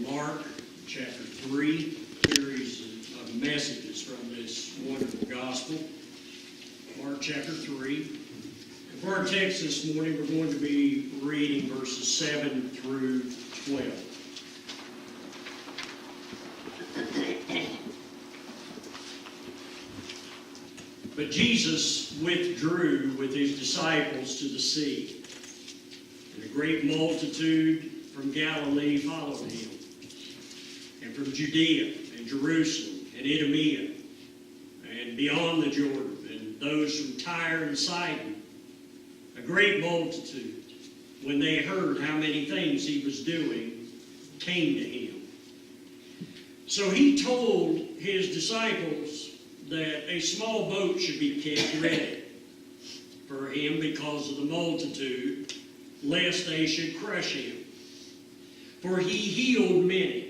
Mark chapter 3, series of messages from this wonderful gospel. Mark chapter 3. For our text this morning, we're going to be reading verses 7 through 12. But Jesus withdrew with his disciples to the sea, and a great multitude from Galilee followed him, and from Judea and Jerusalem and Idumea, and beyond the Jordan, and those from Tyre and Sidon. A great multitude, when they heard how many things he was doing, came to him. So he told his disciples that a small boat should be kept ready for him because of the multitude, lest they should crush him. For he healed many,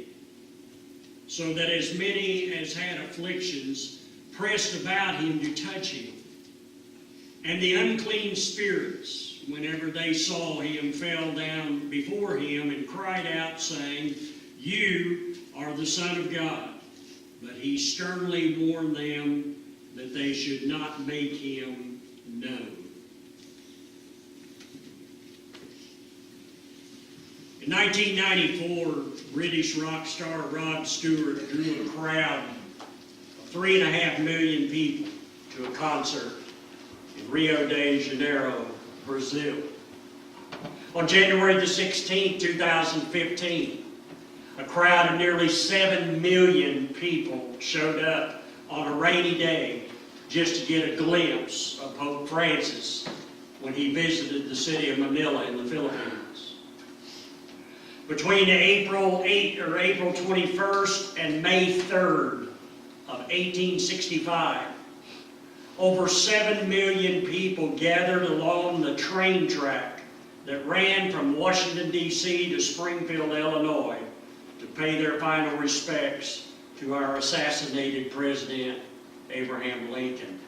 so that as many as had afflictions pressed about him to touch him. And the unclean spirits, whenever they saw him, fell down before him and cried out, saying, "You are the Son of God." But he sternly warned them that they should not make him known. In 1994, British rock star Rod Stewart drew a crowd of 3.5 million people to a concert in Rio de Janeiro, Brazil. On January the 16th, 2015, a crowd of nearly 7 million people showed up on a rainy day just to get a glimpse of Pope Francis when he visited the city of Manila in the Philippines. Between April 21st and May 3rd of 1865, over 7 million people gathered along the train track that ran from Washington, D.C. to Springfield, Illinois, to pay their final respects to our assassinated President, Abraham Lincoln.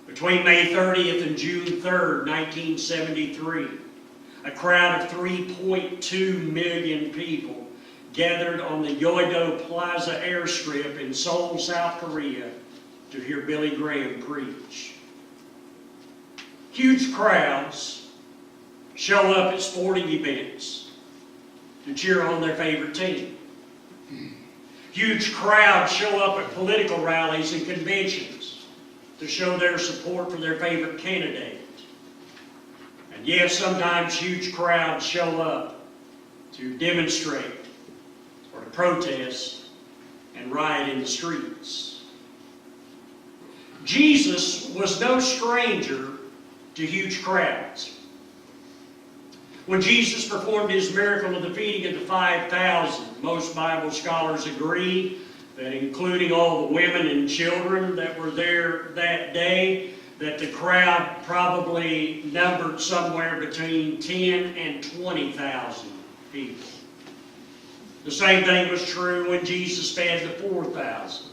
Between May 30th and June 3rd, 1973, a crowd of 3.2 million people gathered on the Yeouido Plaza airstrip in Seoul, South Korea, to hear Billy Graham preach. Huge crowds show up at sporting events to cheer on their favorite team. Huge crowds show up at political rallies and conventions to show their support for their favorite candidate. And yes, sometimes huge crowds show up to demonstrate or to protest and riot in the streets. Jesus was no stranger to huge crowds. When Jesus performed his miracle of the feeding of the 5,000, most Bible scholars agree that including all the women and children that were there that day, that the crowd probably numbered somewhere between 10 and 20,000 people. The same thing was true when Jesus fed the 4,000.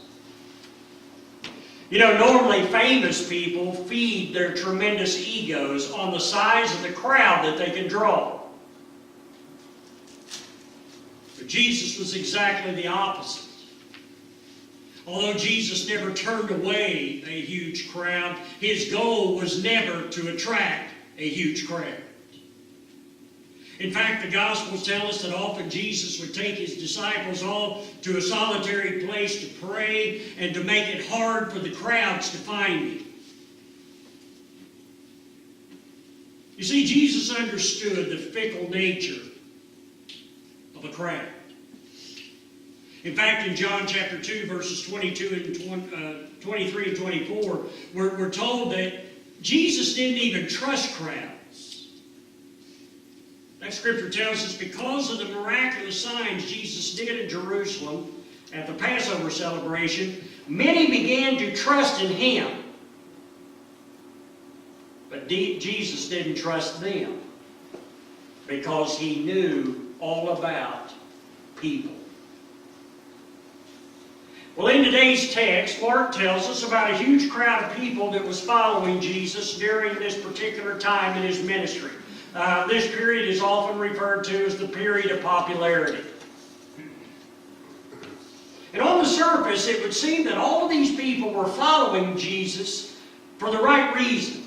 You know, normally famous people feed their tremendous egos on the size of the crowd that they can draw. But Jesus was exactly the opposite. Although Jesus never turned away a huge crowd, his goal was never to attract a huge crowd. In fact, the Gospels tell us that often Jesus would take his disciples all to a solitary place to pray and to make it hard for the crowds to find him. You see, Jesus understood the fickle nature of a crowd. In fact, in John chapter 2, verses 23 and 24, we're told that Jesus didn't even trust crowds. That scripture tells us because of the miraculous signs Jesus did in Jerusalem at the Passover celebration, many began to trust in him. But Jesus didn't trust them because he knew all about people. Well, in today's text, Mark tells us about a huge crowd of people that was following Jesus during this particular time in his ministry. This period is often referred to as the period of popularity. And on the surface, it would seem that all of these people were following Jesus for the right reason.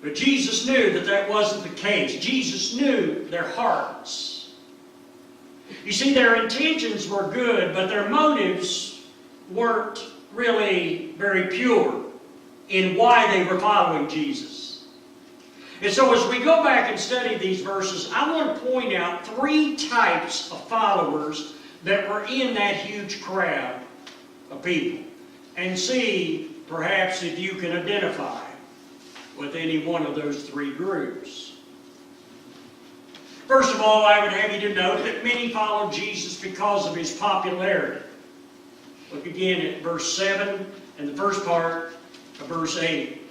But Jesus knew that that wasn't the case. Jesus knew their hearts. You see, their intentions were good, but their motives weren't really very pure in why they were following Jesus. And so as we go back and study these verses, I want to point out three types of followers that were in that huge crowd of people, and see perhaps if you can identify with any one of those three groups. First of all, I would have you to note that many followed Jesus because of his popularity. Look again at verse 7 and the first part of verse 8.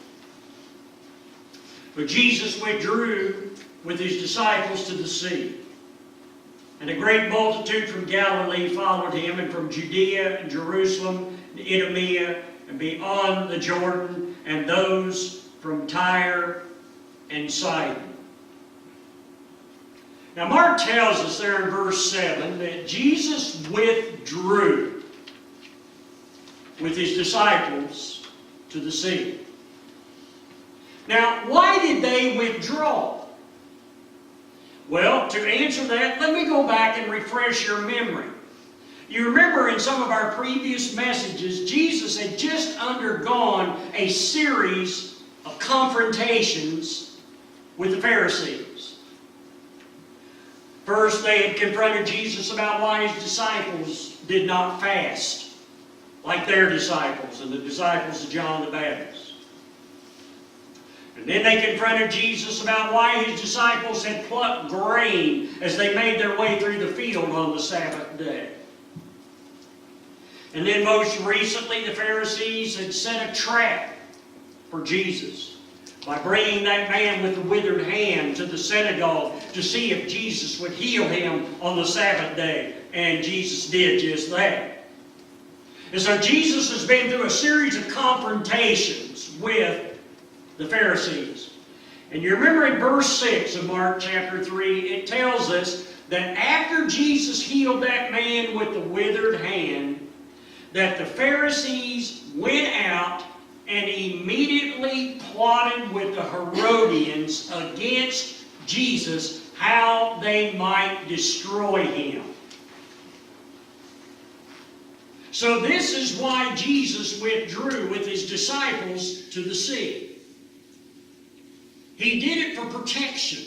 But Jesus withdrew with his disciples to the sea. And a great multitude from Galilee followed him, and from Judea and Jerusalem and Idumea and beyond the Jordan, and those from Tyre and Sidon. Now Mark tells us there in verse 7 that Jesus withdrew with his disciples to the sea. Now, why did they withdraw? Well, to answer that, let me go back and refresh your memory. You remember in some of our previous messages, Jesus had just undergone a series of confrontations with the Pharisees. First, they had confronted Jesus about why his disciples did not fast, like their disciples and the disciples of John the Baptist. And then they confronted Jesus about why his disciples had plucked grain as they made their way through the field on the Sabbath day. And then most recently, the Pharisees had set a trap for Jesus by bringing that man with the withered hand to the synagogue to see if Jesus would heal him on the Sabbath day. And Jesus did just that. And so Jesus has been through a series of confrontations with the Pharisees. And you remember in verse 6 of Mark chapter 3, it tells us that after Jesus healed that man with the withered hand, that the Pharisees went out and immediately plotted with the Herodians against Jesus how they might destroy him. So this is why Jesus withdrew with his disciples to the sea. He did it for protection.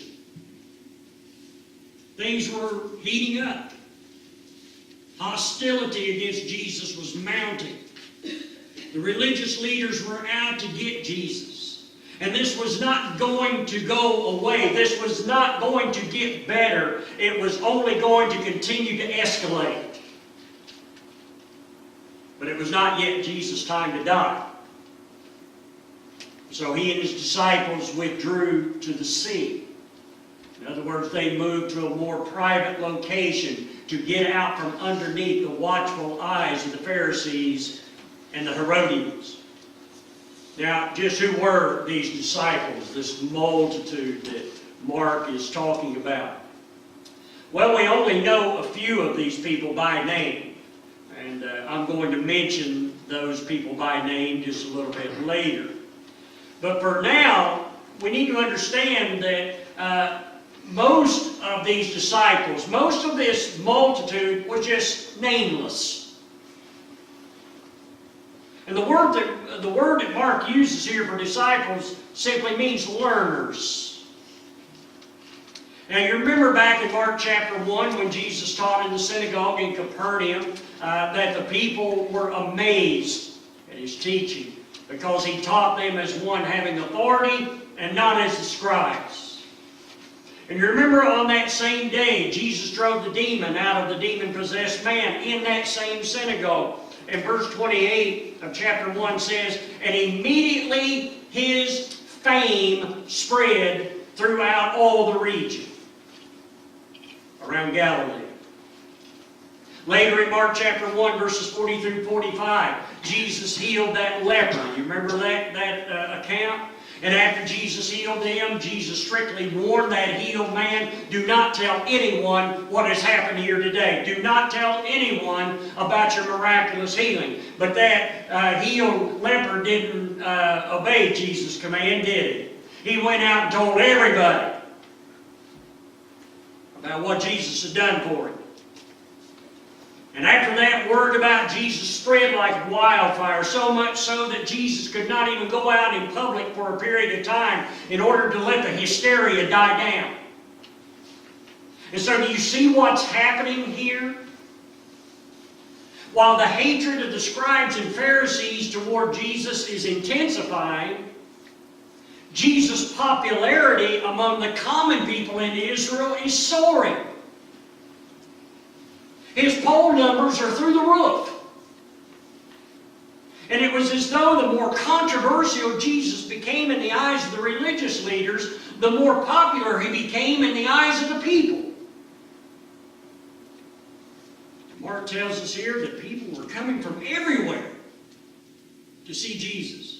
Things were heating up. Hostility against Jesus was mounting. The religious leaders were out to get Jesus. And this was not going to go away. This was not going to get better. It was only going to continue to escalate. But it was not yet Jesus' time to die. So he and his disciples withdrew to the sea. In other words, they moved to a more private location to get out from underneath the watchful eyes of the Pharisees and the Herodians. Now, just who were these disciples, this multitude that Mark is talking about? Well, we only know a few of these people by name. And I'm going to mention those people by name just a little bit later. But for now, we need to understand that most of these disciples, most of this multitude was just nameless. And the word that Mark uses here for disciples simply means learners. Now you remember back in Mark chapter 1 when Jesus taught in the synagogue in Capernaum that the people were amazed at his teaching, because he taught them as one having authority and not as the scribes. And you remember on that same day, Jesus drove the demon out of the demon-possessed man in that same synagogue. And verse 28 of chapter 1 says, and immediately his fame spread throughout all the region around Galilee. Later in Mark chapter 1, verses 40 through 45, Jesus healed that leper. You remember that account? And after Jesus healed them, Jesus strictly warned that healed man, do not tell anyone what has happened here today. Do not tell anyone about your miraculous healing. But that healed leper didn't obey Jesus' command, did he? He went out and told everybody about what Jesus had done for him. And after that, word about Jesus spread like wildfire, so much so that Jesus could not even go out in public for a period of time in order to let the hysteria die down. And so do you see what's happening here? While the hatred of the scribes and Pharisees toward Jesus is intensifying, Jesus' popularity among the common people in Israel is soaring. His poll numbers are through the roof. And it was as though the more controversial Jesus became in the eyes of the religious leaders, the more popular he became in the eyes of the people. Mark tells us here that people were coming from everywhere to see Jesus.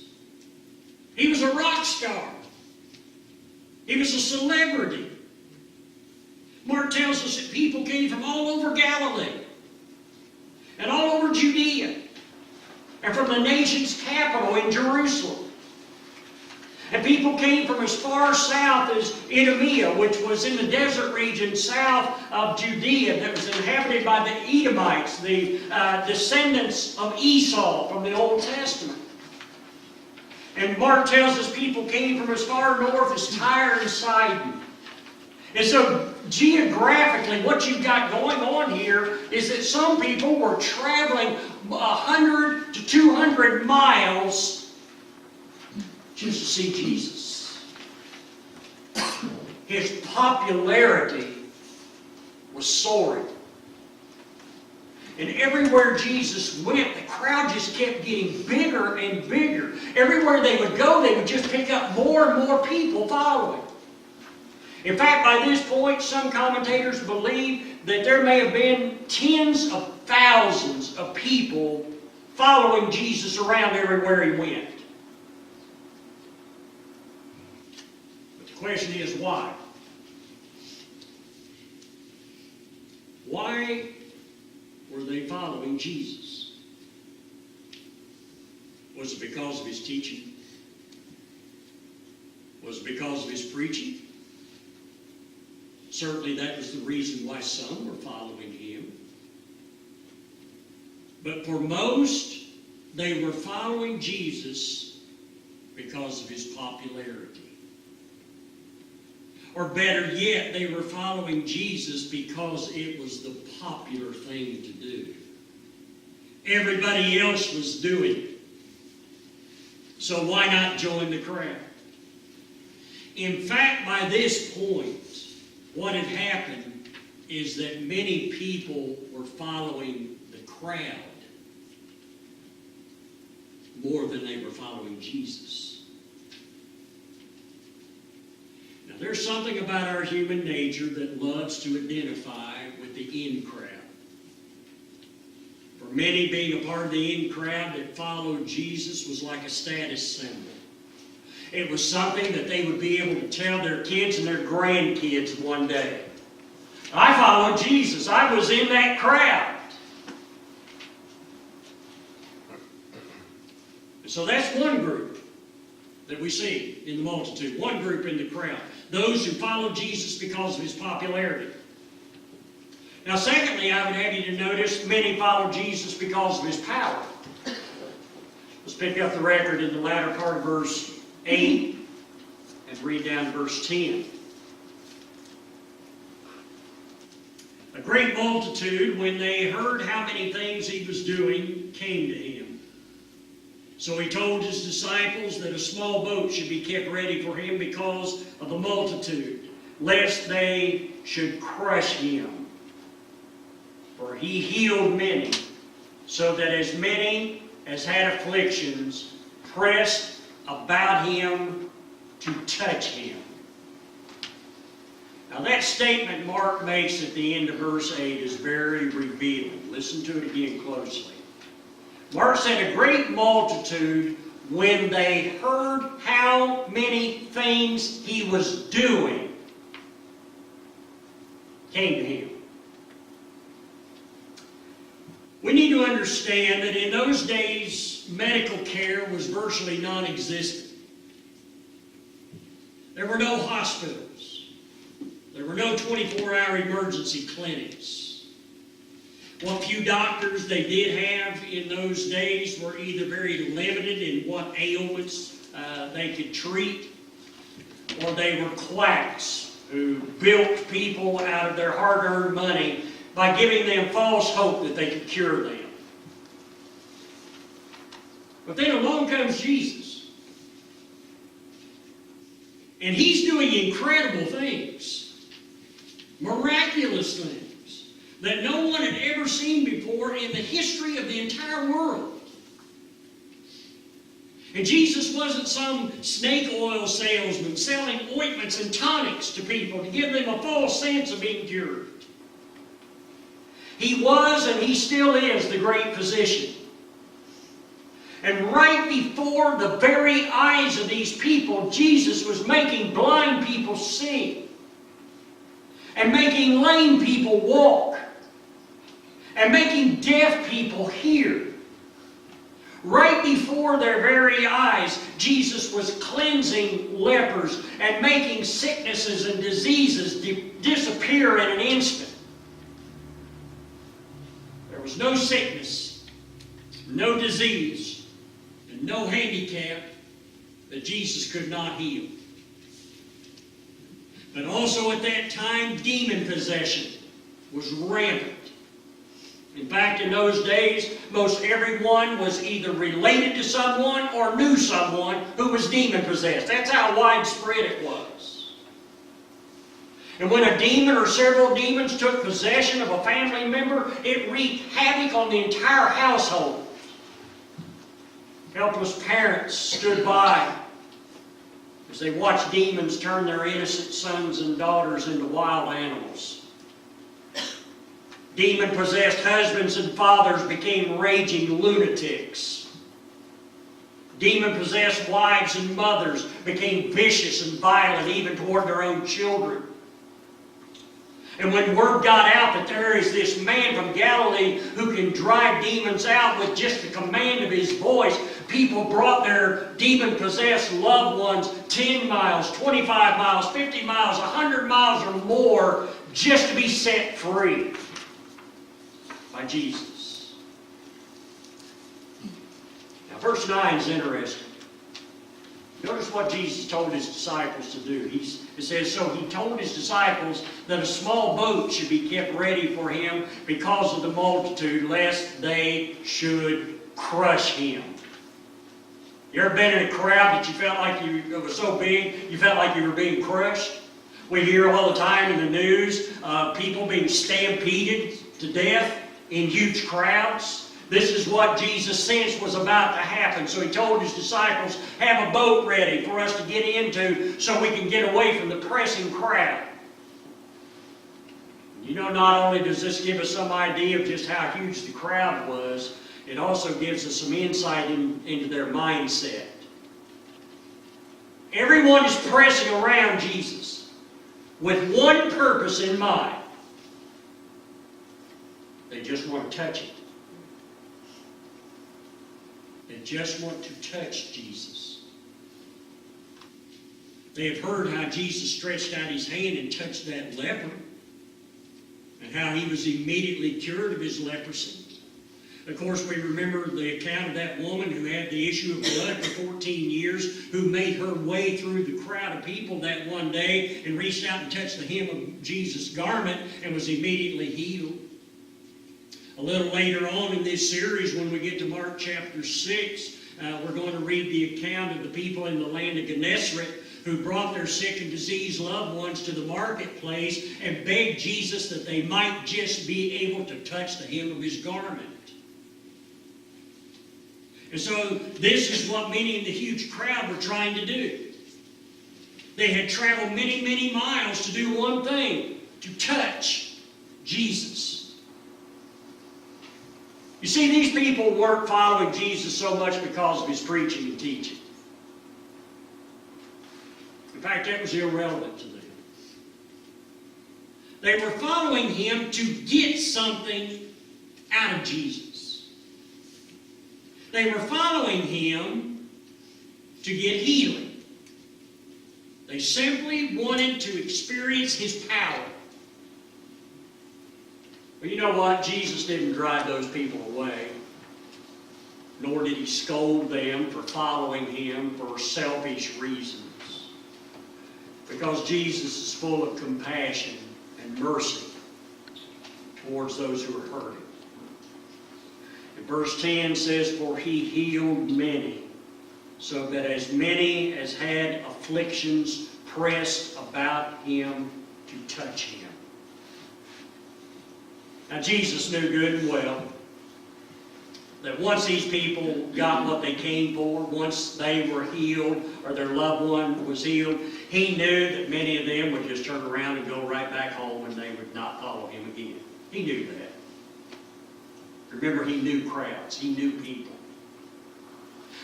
He was a rock star. He was a celebrity. Mark tells us that people came from all over Galilee and all over Judea and from the nation's capital in Jerusalem. And people came from as far south as Idumea, which was in the desert region south of Judea that was inhabited by the Edomites, the descendants of Esau from the Old Testament. And Mark tells us people came from as far north as Tyre and Sidon. And so geographically, what you've got going on here is that some people were traveling 100 to 200 miles just to see Jesus. His popularity was soaring. And everywhere Jesus went, the crowd just kept getting bigger and bigger. Everywhere they would go, they would just pick up more and more people following. In fact, by this point, some commentators believe that there may have been tens of thousands of people following Jesus around everywhere he went. But the question is, why? Why were they following Jesus? Was it because of his teaching? Was it because of his preaching? Certainly that was the reason why some were following him. But for most, they were following Jesus because of his popularity. Or better yet, they were following Jesus because it was the popular thing to do. Everybody else was doing it. So why not join the crowd? In fact, by this point, what had happened is that many people were following the crowd more than they were following Jesus. Now, there's something about our human nature that loves to identify with the in crowd. For many, being a part of the in crowd that followed Jesus was like a status symbol. It was something that they would be able to tell their kids and their grandkids one day. I followed Jesus. I was in that crowd. So that's one group that we see in the multitude. One group in the crowd. Those who followed Jesus because of his popularity. Now, secondly, I would have you to notice many followed Jesus because of his power. Let's pick up the record in the latter part of verse 8 and read down to verse 10. A great multitude, when they heard how many things he was doing, came to him. So he told his disciples that a small boat should be kept ready for him because of the multitude, lest they should crush him. For he healed many, so that as many as had afflictions pressed about him to touch him. Now that statement Mark makes at the end of verse 8 is very revealing. Listen to it again closely. Mark said a great multitude, when they heard how many things he was doing, came to him. We need to understand that in those days, medical care was virtually non-existent. There were no hospitals. There were no 24-hour emergency clinics. What few doctors they did have in those days were either very limited in what ailments they could treat, or they were quacks who built people out of their hard-earned money by giving them false hope that they could cure them. But then along comes Jesus. And he's doing incredible things, miraculous things that no one had ever seen before in the history of the entire world. And Jesus wasn't some snake oil salesman selling ointments and tonics to people to give them a false sense of being cured. He was and he still is the great physician. And right before the very eyes of these people, Jesus was making blind people see, and making lame people walk, and making deaf people hear. Right before their very eyes, Jesus was cleansing lepers and making sicknesses and diseases disappear in an instant. There was no sickness, no disease, and no handicap that Jesus could not heal. But also at that time, demon possession was rampant. In fact, in those days, most everyone was either related to someone or knew someone who was demon-possessed. That's how widespread it was. And when a demon or several demons took possession of a family member, it wreaked havoc on the entire household. Helpless parents stood by as they watched demons turn their innocent sons and daughters into wild animals. Demon-possessed husbands and fathers became raging lunatics. Demon-possessed wives and mothers became vicious and violent even toward their own children. And when word got out that there is this man from Galilee who can drive demons out with just the command of his voice, people brought their demon-possessed loved ones 10 miles, 25 miles, 50 miles, 100 miles or more just to be set free by Jesus. Now, verse 9 is interesting. Notice what Jesus told his disciples to do. It says, so he told his disciples that a small boat should be kept ready for him because of the multitude, lest they should crush him. You ever been in a crowd that you felt like it was so big, you felt like you were being crushed? We hear all the time in the news people being stampeded to death in huge crowds. This is what Jesus sensed was about to happen. So he told his disciples, have a boat ready for us to get into so we can get away from the pressing crowd. You know, not only does this give us some idea of just how huge the crowd was, it also gives us some insight into their mindset. Everyone is pressing around Jesus with one purpose in mind. They just want to touch it. They just want to touch Jesus. They have heard how Jesus stretched out his hand and touched that leper, and how he was immediately cured of his leprosy. Of course, we remember the account of that woman who had the issue of blood for 14 years, who made her way through the crowd of people that one day and reached out and touched the hem of Jesus' garment and was immediately healed. A little later on in this series, when we get to Mark chapter 6, we're going to read the account of the people in the land of Gennesaret who brought their sick and diseased loved ones to the marketplace and begged Jesus that they might just be able to touch the hem of his garment. And so this is what many in the huge crowd were trying to do. They had traveled many, many miles to do one thing, to touch Jesus. You see, these people weren't following Jesus so much because of his preaching and teaching. In fact, that was irrelevant to them. They were following him to get something out of Jesus. They were following him to get healing. They simply wanted to experience his power. But you know what? Jesus didn't drive those people away, nor did he scold them for following him for selfish reasons. Because Jesus is full of compassion and mercy towards those who are hurting. And verse 10 says, "For he healed many, so that as many as had afflictions pressed about him to touch him." Now Jesus knew good and well that once these people got what they came for, once they were healed or their loved one was healed, he knew that many of them would just turn around and go right back home and they would not follow him again. He knew that. Remember, he knew crowds. He knew people.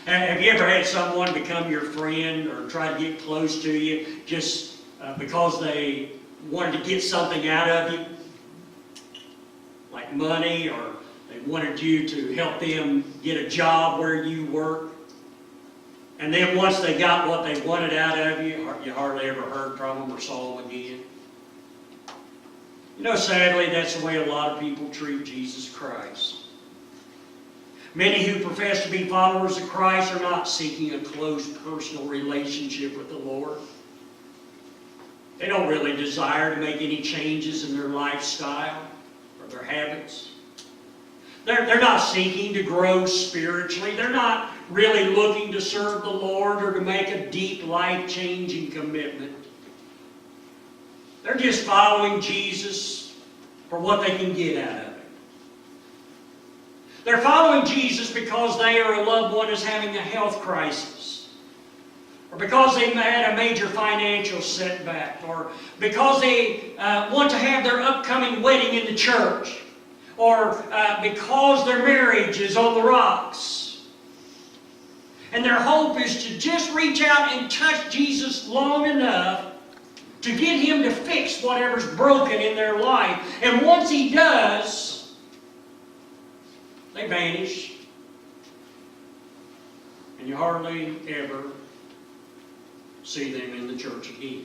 Have you ever had someone become your friend or try to get close to you just because they wanted to get something out of you? Like money, or they wanted you to help them get a job where you work. And then once they got what they wanted out of you, you hardly ever heard from them or saw them again. You know, sadly, that's the way a lot of people treat Jesus Christ. Many who profess to be followers of Christ are not seeking a close personal relationship with the Lord. They don't really desire to make any changes in their lifestyle or their habits. They're not seeking to grow spiritually. They're not really looking to serve the Lord or to make a deep life-changing commitment. They're just following Jesus for what they can get out of it. They're following Jesus because they or a loved one is having a health crisis, or because they've had a major financial setback, or because they want to have their upcoming wedding in the church, or because their marriage is on the rocks. And their hope is to just reach out and touch Jesus long enough to get him to fix whatever's broken in their life. And once he does, they vanish. And you hardly ever see them in the church again.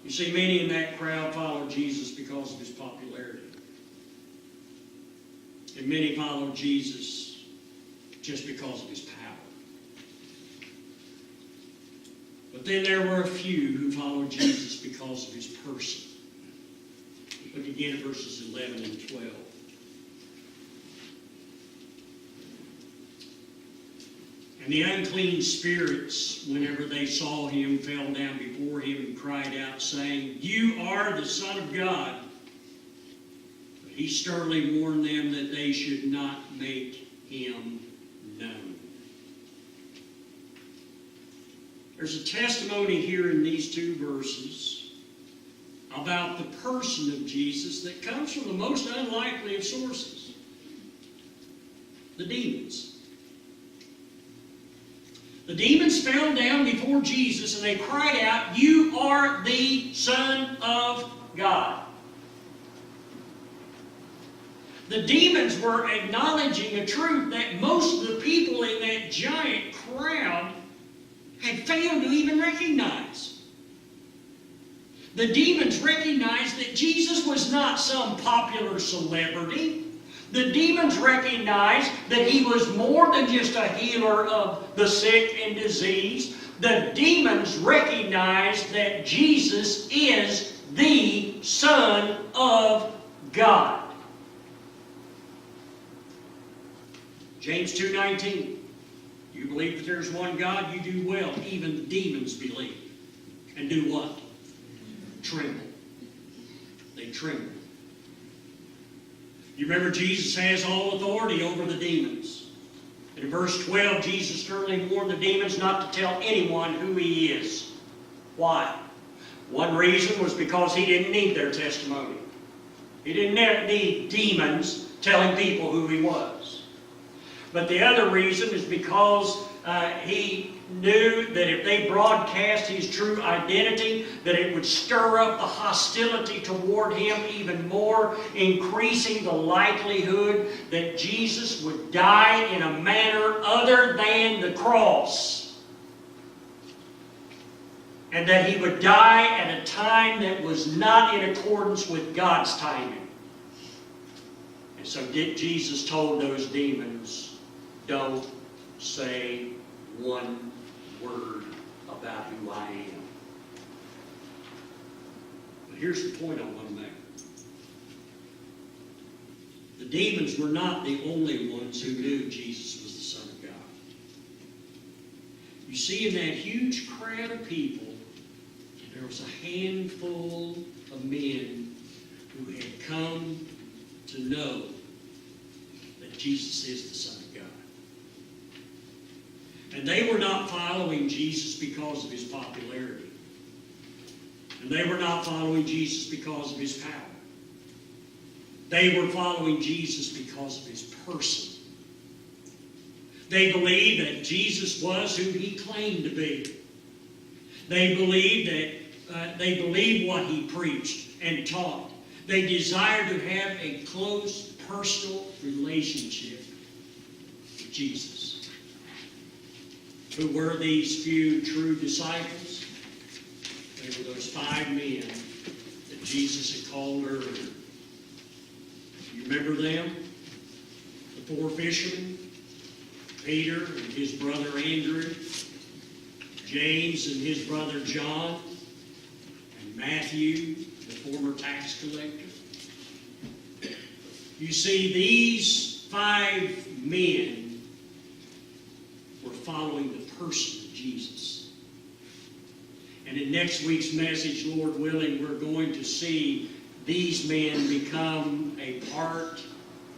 You see, many in that crowd followed Jesus because of his popularity. And many followed Jesus just because of his power. But then there were a few who followed Jesus because of his person. Look again at verses 11 and 12. And the unclean spirits, whenever they saw him, fell down before him and cried out, saying, "You are the Son of God." But he sternly warned them that they should not make him known. There's a testimony here in these two verses about the person of Jesus that comes from the most unlikely of sources: the demons. The demons fell down before Jesus and they cried out, "You are the Son of God." The demons were acknowledging a truth that most of the people in that giant crowd had failed to even recognize. The demons recognized that Jesus was not some popular celebrity. The demons recognized that he was more than just a healer of the sick and diseased. The demons recognized that Jesus is the Son of God. James 2:19. You believe that there's one God, you do well. Even the demons believe. And do what? Tremble. They tremble. You remember, Jesus has all authority over the demons. And in verse 12, Jesus sternly warned the demons not to tell anyone who he is. Why? One reason was because he didn't need their testimony. He didn't need demons telling people who he was. But the other reason is because he knew that if they broadcast his true identity, that it would stir up the hostility toward him even more, increasing the likelihood that Jesus would die in a manner other than the cross. And that he would die at a time that was not in accordance with God's timing. And so Jesus told those demons, don't say one word about who I am. But here's the point I want to make. The demons were not the only ones who knew Jesus was the Son of God. You see, in that huge crowd of people, there was a handful of men who had come to know that Jesus is the Son of God. And they were not following Jesus because of his popularity. And they were not following Jesus because of his power. They were following Jesus because of his person. They believed that Jesus was who he claimed to be. They believed what he preached and taught. They desired to have a close personal relationship with Jesus. Who were these few true disciples? They were those 5 men that Jesus had called earlier. You remember them? The 4 fishermen? Peter and his brother Andrew, James and his brother John, and Matthew, the former tax collector. You see, these 5 men were following the person of Jesus. And in next week's message, Lord willing, we're going to see these men become a part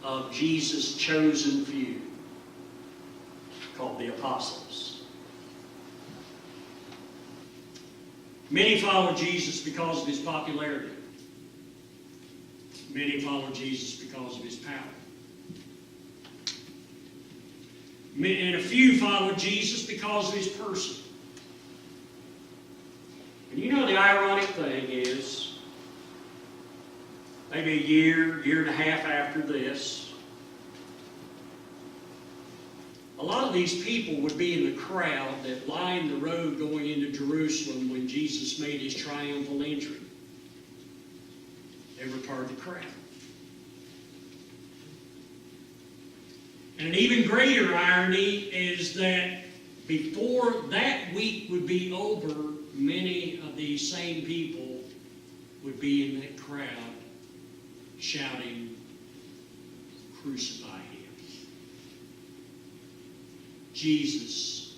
of Jesus' chosen few, called the apostles. Many follow Jesus because of his popularity. Many follow Jesus because of his power. And a few follow Jesus because of his person. And you know the ironic thing is, maybe a year and a half after this, a lot of these people would be in the crowd that lined the road going into Jerusalem when Jesus made his triumphal entry. They were part of the crowd. And an even greater irony is that before that week would be over, many of these same people would be in that crowd shouting, "Crucify him." Jesus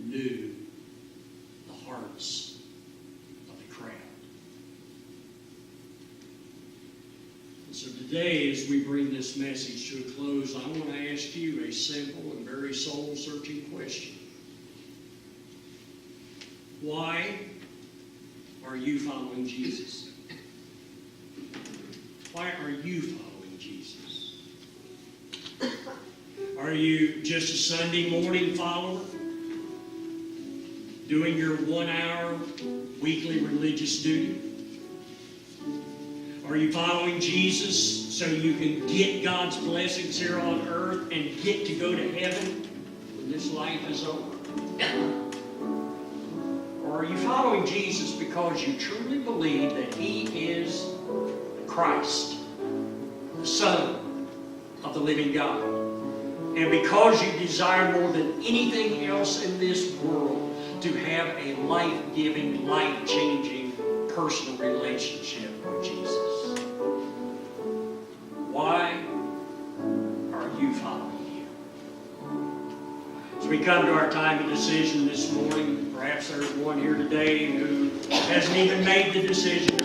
knew the hearts of the crowd. And so today, as we bring this message to a close, I want to ask you a simple and very soul-searching question. Why are you following Jesus? Why are you following Jesus? Are you just a Sunday morning follower? Doing your 1-hour weekly religious duty? Are you following Jesus so you can get God's blessings here on earth and get to go to heaven when this life is over? Or are you following Jesus because you truly believe that he is Christ, the Son of the living God? And because you desire more than anything else in this world to have a life-giving, life-changing personal relationship with Jesus. Why are you following him? As we come to our time of decision this morning, perhaps there's one here today who hasn't even made the decision to